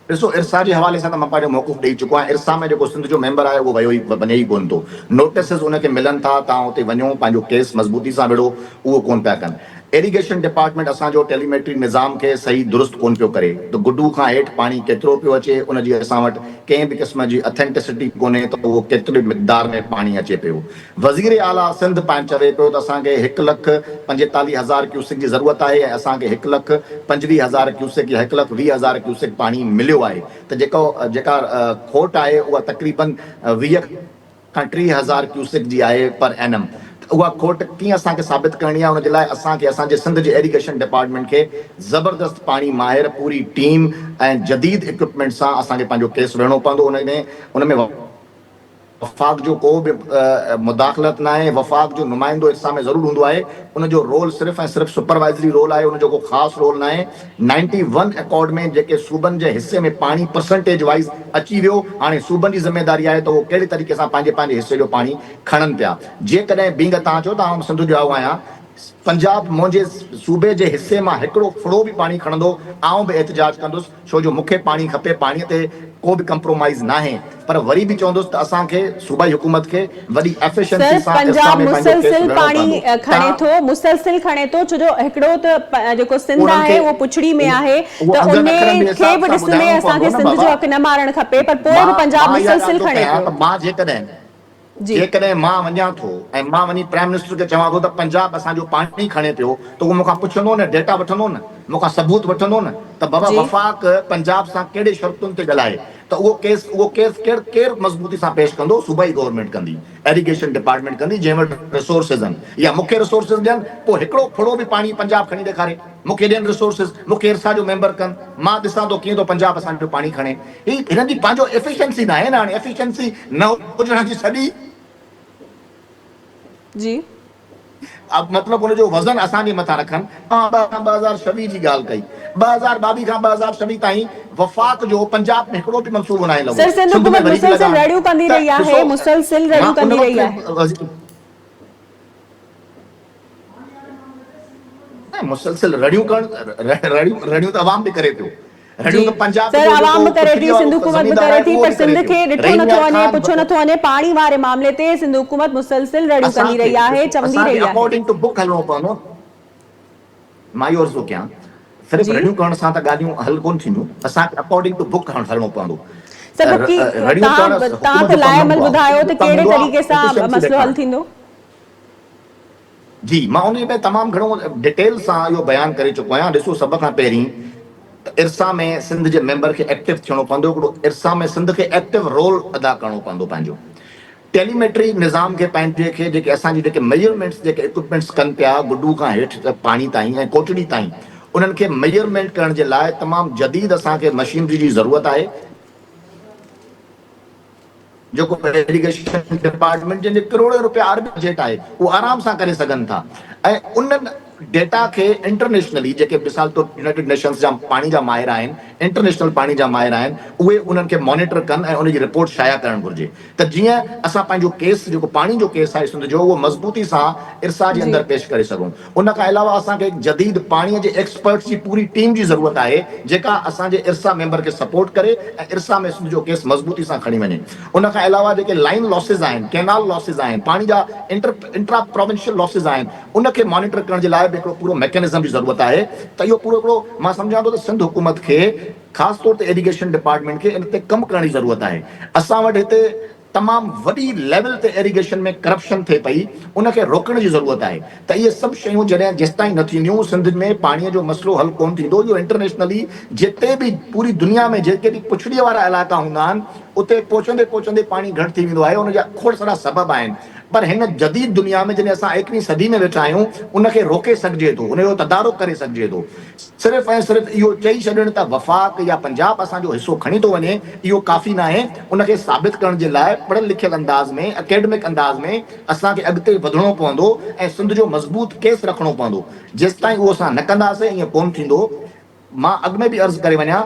ॾिसो, इरसा जे हवाले सां त मां पंहिंजो मौक़िफ़ ॾेई चुको आहियां। इरसा में जेको सिंध जो मेंबर आहे उहो वञे ई कोन थो। नोटिसिस उनखे मिलनि था, तव्हां उते वञो, पंहिंजो केस मज़बूती सां विढ़ो, उहो कोन पिया कनि। इरिगेशन डिपार्टमेंट असांजो टेलीमेट्री निज़ाम खे सही दुरुस्त कोन पियो करे। त गुडू खां हेठि पाणी केतिरो पियो अचे, उनजी असां वटि कंहिं बि क़िस्म जी अथेंटिसिटी कोन्हे त उहो केतिरे मिक़दार में पाणी अचे पियो। वज़ीर आला सिंध चवे पियो त असांखे 1,45,000 क्यूसेक जी ज़रूरत आहे ऐं असांखे 1,25,000 क्यूसेक या 1,20,000 क्यूसेक पाणी मिलियो आहे। त जेका खोट आहे उहा तक़रीबन 20 खां 30,000 क्यूसेक जी आहे पर एनम। उहा खोट कीअं असांखे साबित करणी आहे, उनजे लाइ असांखे असांजे सिंध जे इरिगेशन डिपार्टमेंट खे ज़बरदस्त पाणी माहिर पूरी टीम ऐं जदीद इक्विपमेंट सां असांखे पंहिंजो केस विढ़णो पवंदो। उन में वफ़ाक़ जो को बि मुदाख़लत न आहे। वफ़ाक़ जो नुमाइंदो इरसा में ज़रूरु हूंदो आहे। उनजो रोल सिर्फ़ु ऐं सिर्फ़ु सुपरवाइज़री रोल आहे, उनजो को ख़ासि रोल न आहे। 91 एकॉर्ड में जेके सूबनि जे हिसे में पाणी परसेंटेज वाइज़ अची वियो, हाणे सूबनि जी ज़िम्मेदारी आहे त उहो कहिड़े तरीक़े सां पंहिंजे हिसे जो पाणी खणनि पिया। जेकॾहिं बींग तव्हां चओ त आउं सिंध जो आहियां, पंजाब मुंहिंजे सूबे जे हिसे मां हिकिड़ो फुड़ो बि पाणी खणंदो आउं बि एहतिजाज कंदुसि, छो जो मूंखे पाणी खपे, पाणीअ ते को बि कंप्रोमाइज़ न आहे। पर वरी बि चवंदुसि त असांखे सूबाई हुकूमत खे वॾी एफिशिएंसी
सर
सां इरसा
पंजाब
में पंहिंजो केस
मुसलसिल
लड़णो
पाणी
पवंदो।
खणे थो, मुसलसिल खणे थो, छो जो हिकिड़ो त जेको सिंध आहे उहो पुछड़ी में आहे,
उहो
त
अंग
उन
न खणण जे
खे
हिसाब
बि
सां
ॾिस में
ॿुधाइणो
असांखे
पवंदो न
सिंध जो
बाबा।
हक़ न मारणु खपे, पर पोइ बि
मां
पंजाब
मां इहा ॻाल्हि
मुसलसिल
थो
खणे
कयां
पियो।
त मां
जी
जेकॾहिं मां वञा थो ऐं मां वञी प्राइम मिनिस्टर खे चवां थो त पंजाब असांजो पाणी खणे पियो, त उहो मूंखां पुछंदो न, डेटा वठंदो न, मूंखां सबूत वठंदो न त बाबा
जी
वफ़ाक़ पंजाब सां कहिड़े शर्तुनि ते ॻाल्हाए, त उहो केस केरु मज़बूती सां पेश कंदो? सूबाई गवर्नमेंट कंदी, एरीगेशन डिपार्टमेंट कंदी, जंहिं वटि रिसोर्सिस आहिनि, या मूंखे रिसोर्सिस ॾियनि, पोइ हिकिड़ो फुड़ो बि पाणी पंजाब खणी ॾेखारे, मूंखे ॾियनि रिसोर्सिस, मूंखे इरसा जो मेंबर कनि, मां ॾिसां थो कीअं थो पंजाब असांजो पाणी खणे। हिननि जी पंहिंजो एफिशिएंसी न आहे न, हाणे एफिशिएंसी न हुजण जी सॼी
जी
अब मतिलबु हुनजो वज़न असांजे मथां रखनि। 2026 जी ॻाल्हि कई, 2022 खां 2026 ताईं वफ़ाक़ जो पंजाब में हिकिड़ो बि मंसूबो न आहे लॻो,
सर सिंध
सिंध में
हुकूमत
वरी बि
मुसलसिल
लॻान।
रड़ियूं कंदी
त
रही आहे,
ॾिसो,
मुसलसिल
मां
रड़ियूं
उन
कंदी रही आहे।
वक़्तु न मुसलसिल रड़ियूं त अवाम बि करे पियो,
जी
रड़ियूं त पंजाब
सर
जो
आवाम
जेको
बि करे
पुछड़ी
थी, सिंध
वारो
हुकूमत बि
ज़मींदार
करे
आहे
थी,
उहो
पर
बि करे
सिंध
पियो।
खे ॾिठो
रहीम
नथो
यार
वञे,
ख़ान
पुछो नथो वञे, पाणी वारे मामले ते सिंध हुकूमत मुसलसिल रड़ियूं कंदी
असांखे
रही आहे, चवंदी
असांखे
रही आहे।
अकॉर्डिंग टू बुक हलणो पवंदो। मां इहो अर्ज़ु थो कयां, सिर्फ़ु
जी
रड़ियूं करण सां त ॻाल्हियूं हल कोन थींदियूं, असांखे अकॉर्डिंग टू बुक हलणो पवंदो।
सर बकी
रड़ियूं करण
तव्हां
हुकूमत
त
जो कमु
लाइमल
हूंदो आहे,
ॿुधायो
हुकूमत
त
जो कमु
कहिड़े
हूंदो
तरीक़े
आहे
सां
एफिशिएंसी
मसइलो हल
ॾेखारणु।
थींदो?
जी मां उन में तमामु घणो डिटेल सां इहो बयानु करे चुको आहियां। ॾिसो, सभ खां पहिरीं त इरसा में सिंध जे मेंबर खे एक्टिव थियणो पवंदो, हिकिड़ो इरसा में सिंध खे एक्टिव रोल अदा करिणो पवंदो पंहिंजो। टेलीमेट्री निज़ाम खे पंहिंजे खे जेके असांजी जेके मेजरमेंट्स जेके इक्विपमेंट्स कनि पिया, गुडू खां हेठि त पाणी ताईं ऐं कोटड़ी ताईं, उन्हनि खे मेजरमेंट करण जे लाइ तमामु जदीद असांखे मशीनरी जी ज़रूरत आहे, जेको इरिगेशन डिपार्टमेंट जंहिंजे करोड़ों रुपया अरब बजट आहे, उहो आराम सां करे सघनि था। ऐं उन्हनि डेटा खे इंटरनेशनली जेके मिसाल तौर यूनाइटेड नेशंस जा पाणी जा माहिर आहिनि, इंटरनेशनल पाणी जा माहिर आहिनि, उहे उन्हनि खे मॉनिटर कनि ऐं उनजी रिपोर्ट शाया करणु घुरिजे, त जीअं असां पंहिंजो केस जेको पाणी जो केस आहे सिंध जो, उहो मज़बूती सां इरसा जे
जी
अंदरि पेश करे सघूं। उन खां अलावा असांखे जदीद पाणीअ जे एक्सपर्ट्स जी पूरी टीम जी ज़रूरत आहे, जेका असांजे इरसा मेंबर खे सपोर्ट करे ऐं इरसा में सिंध जो केस मज़बूती सां खणी वञे। उन खां अलावा जेके लाइन लॉसिस आहिनि, कैनाल लॉसिस आहिनि, पाणी जा इंट्रा प्रोविंशियल लॉसिस आहिनि, उनखे मॉनिटर करण जे लाइ बि हिकिड़ो पूरो मैकेनिज़म जी ज़रूरत आहे। त इहो पूरो हिकिड़ो मां सम्झां थो त सिंध हुकूमत खे ख़ासि तौर ते इरिगेशन डिपार्टमेंट खे इन ते कमु करण जी ज़रूरत आहे। असां वटि हिते तमामु वॾी लेवल ते इरिगेशन में करप्शन थिए पई, उनखे रोकण जी ज़रूरत आहे। त इहे सभु शयूं जॾहिं जेसिताईं न थींदियूं, सिंध में पाणीअ जो मसइलो हल कोन थींदो। इहो इंटरनेशनली जिते बि पूरी दुनिया में जेके बि पुछड़ीअ वारा इलाइक़ा हूंदा आहिनि, उते पहुचंदे पाणी घटि थी वेंदो आहे, उनजा खोड़ सारा सबब आहिनि। पर हिन जदीद दुनिया में जॾहिं असां 21वीं सदी में वेठा आहियूं, उनखे रोके सघिजे थो, उनजो तदारुक करे सघिजे थो। सिर्फ़ु ऐं सिर्फ़ु इहो चई छॾणु त वफ़ाक़ या पंजाब असांजो हिसो खणी थो वञे, इहो काफ़ी न आहे। उनखे साबित करण जे लाइ पढ़ियल लिखियल अंदाज़ में, एकेडमिक अंदाज़ में असांखे अॻिते वधिणो पवंदो ऐं सिंध जो मज़बूत केस रखिणो पवंदो। जेसिताईं उहो असां न कंदासीं, ईअं कोन थींदो। मां अॻु में बि अर्ज़ु करे वञा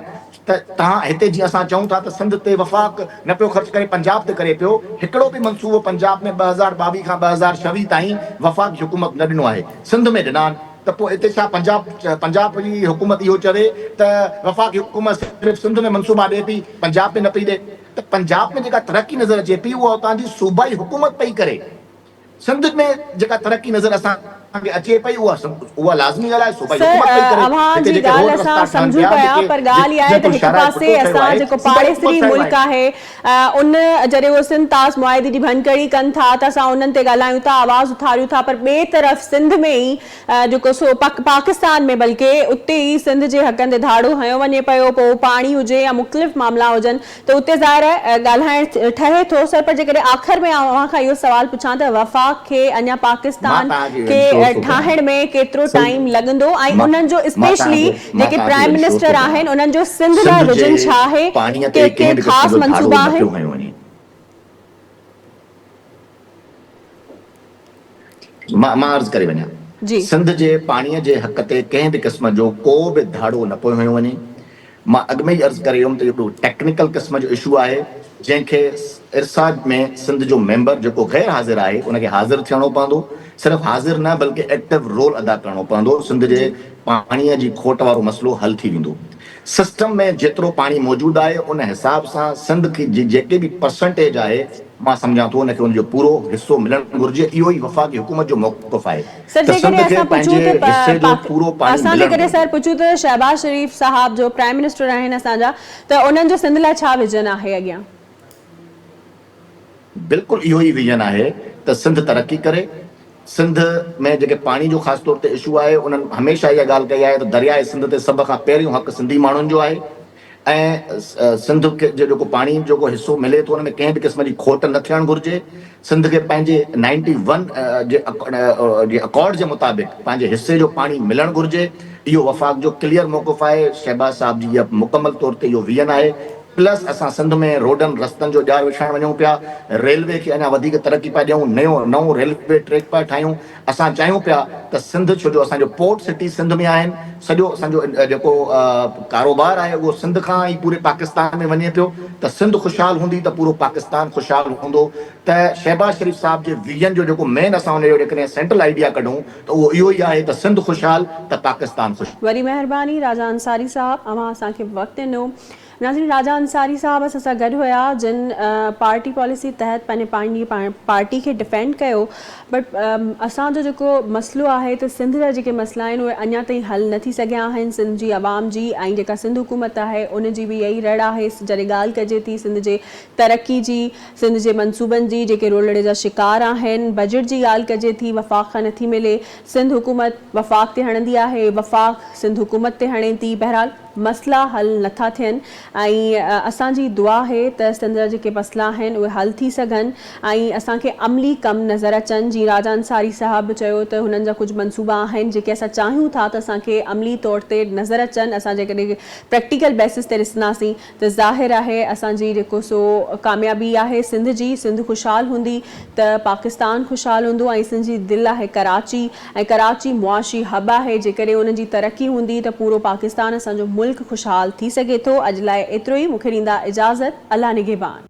त तव्हां हिते जीअं असां चऊं था त सिंध ते वफ़ाक़ न पियो ख़र्च करे, पंजाब ते करे पियो, हिकिड़ो बि मनसूबो पंजाब में 2022 खां 2026 ताईं वफ़ाक़ जी हुकूमत न ॾिनो आहे, सिंध में ॾिना आहिनि। त पोइ हिते छा पंजाब जी हुकूमत इहो चवे त वफ़ाक़ जी हुकूमत सिर्फ़ु सिंध में मनसूबा ॾिए पई, पंजाब में न पई ॾिए? त पंजाब में जेका तरक़ी नज़र अचे पई, उहा उतां जी सूबाई हुकूमत पई करे। सिंध में जेका तरक़ी नज़र असांखे अचे पई, उहा लाज़मी ॻाल्हि आहे, सूबाई
सर
हुकूमत पई करे।
अव्हां
हिते
जी
जेके
ॻाल्हि
रोड रस्ता
असां
ठहनि
सम्झूं
पिया,
पिया, पर ॻाल्हि इहा आहे त
जेको
हिकु
शराइ
पासे
पुठो ठहियो
असां
आहे,
जेको
सूबाई हुकूमत
पाड़ेसरी
ठाहियो
मुल्क आहे, उन जॾहिं उहो सिंध तास मुआहिदे जी भनकड़ी कनि था त असां उन्हनि ते ॻाल्हायूं था, आवाज़ उथारियूं था, पर ॿिए तरफ़ सिंध में ई जेको सो पाकिस्तान में बल्कि उते ई सिंध जे हक़नि ते धाड़ो हयो वञे पियो, पोइ पाणी हुजे या मुख़्तलिफ़ मामला हुजनि, त उते ज़ाहिर ॻाल्हाइणु ठहे थो। सर पर जेकॾहिं आख़िर में अव्हां खां इहो सवाल पुछां त वफ़ाक़ खे अञा
मां
पाकिस्तान
तव्हांखे इंश्योर
खे
थो कयां,
ठाहिण में केतिरो टाइम
सिंध
लॻंदो, ऐं
मां
उन्हनि जो
मां
स्पेशली
मां
जेके
तव्हांखे
प्राइम
इंश्योर थो
मिनिस्टर
कयां,
आहिनि, उन्हनि जो सिंध लाइ
सिंध जे
विजन छा आहे,
पाणीअ ते
के
कंहिं बि क़िस्म
ख़ासि
जो धाड़ो
मंसूबा
न पियो
आहिनि?
हयो वञे। मां अर्ज़ु करे वञा,
जी
सिंध जे पाणीअ जे हक़ ते कंहिं बि क़िस्म जो को बि धाड़ो न पियो हयो वञे। मां अॻु में ई अर्ज़ु करे वियुमि त हिकिड़ो टेक्निकल क़िस्म जो इशू आहे, जंहिंखे इरसाद में सिंध जो मेंबर जेको गैर हाज़िर आहे उनखे हाज़िर थियणो पवंदो, सिर्फ़ु हाज़िर न बल्कि एक्टिव रोल अदा करणो पवंदो, सिंध जे पाणीअ जी खोट वारो मसइलो हल थी वेंदो। सिस्टम में जेतिरो पाणी मौजूदु आहे उन हिसाब सां सिंध की जेके बि परसेंटेज आहे मां सम्झां थो उनखे उनजो पूरो हिसो मिलणु घुरिजे। इहो ई वफ़ाक़ी हुकूमत जो मौक़िफ़ आहे
सर
त
जेकॾहिं
सिंध खे
असां पुछूं
पंहिंजे
त
हिसे जो पूरो पाणी
असां
मिलणु
जेकॾहिं
घुरिजे।
सर पुछूं त शहबाज शरीफ़ साहब जो प्राइम मिनिस्टर आहिनि असांजा, त उन्हनि जो सिंध लाइ छा विजन आहे अॻियां?
बिल्कुलु इहो ई विजन आहे त सिंध तरक़ी करे। सिंध में जेके पाणी जो ख़ासि तौर ते इशू आहे उन्हनि हमेशह इहा ॻाल्हि कई आहे त दरियाए सिंध ते सभ खां पहिरियों हक़ सिंधी माण्हुनि जो आहे ऐं सिंध खे जेको पाणी जेको हिसो मिले थो उन में कंहिं बि क़िस्म जी खोट न थियणु घुरिजे। सिंध खे पंहिंजे 91 जे अकॉर्ड जे मुताबिक़ पंहिंजे हिसे जो पाणी मिलणु घुरिजे। इहो वफ़ाक़ जो क्लियर मौक़िफ़ आहे। शहबाज साहब जी इहा मुकमल तौर ते इहो विजन आहे। प्लस असां सिंध में रोडनि रस्तनि जो ॼाण विछाइण वञूं पिया, रेलवे खे अञा वधीक तरक़ी पिया ॾियूं, नओं रेलवे ट्रैक पिया ठाहियूं। असां चाहियूं पिया त सिंध छो जो असांजो पोर्ट सिटी सिंध में आहिनि, सॼो असांजो जेको कारोबार आहे उहो सिंध खां ई पूरे पाकिस्तान में वञे पियो। त सिंध ख़ुशहाल हूंदी त पूरो पाकिस्तान ख़ुशहाल हूंदो। त शहबाज शरीफ़ साहब जे विजन जो जेको मेन असां हुनजो जेकॾहिं सेंट्रल आइडिया कढूं त उहो इहो ई आहे त सिंध ख़ुशहाल त पाकिस्तान ख़ुशहाल।
वरी महिरबानी राजा अंसारी साहब, अवां असांखे वक़्तु ॾिनो। नाज़रीन, राजा अंसारी साहब असां सां गॾु हुया जिन पार्टी पॉलिसी तहत पंहिंजी पार्टी खे डिफेंड कयो, बट असांजो जेको मसइलो आहे त सिंध जा जेके मसइला आहिनि उहे अञा ताईं हल न थी सघिया आहिनि। सिंध जी आवाम जी ऐं जेका सिंध हुकूमत आहे उन जी बि इहा ई रड़ आहे। जॾहिं ॻाल्हि कजे थी सिंध जे तरक़ी जी, सिंध जे मनसूबनि जी, जेके रोलड़े जा शिकार आहिनि, बजट जी ॻाल्हि कजे थी, वफ़ाक़ खां नथी मिले। सिंध हुकूमत वफ़ाक़ ते हणंदी आहे, वफ़ाक़ सिंध हुकूमत ते हणे थी। बहरहाल मसइला हल नथा थियनि ऐं असांजी दुआ आहे त सिंध जा जेके मसइला आहिनि उहे हल थी सघनि ऐं असांखे अमली कम नज़र अचनि। जीअं राजा अंसारी साहब चयो त हुननि जा कुझु मनसूबा आहिनि जेके असां चाहियूं था त असांखे अमली तौर ते नज़र अचनि। असां जेकॾहिं प्रैक्टिकल बेसिस ते ॾिसंदासीं त ज़ाहिर आहे असांजी जेको सो कामयाबी आहे सिंध जी। सिंध ख़ुशहाल हूंदी त पाकिस्तान ख़ुशहाल हूंदो ऐं सिंध जी दिलि आहे कराची ऐं कराची मुआशी हब आहे। जेकॾहिं उन जी तरक़ी हूंदी त पूरो पाकिस्तान असांजो मुल्क ख़ुशहाल थी सघे थो। अॼु लाइ एतिरो ई। मूंखे ॾींदा इजाज़त। अल्लाह निगहबान।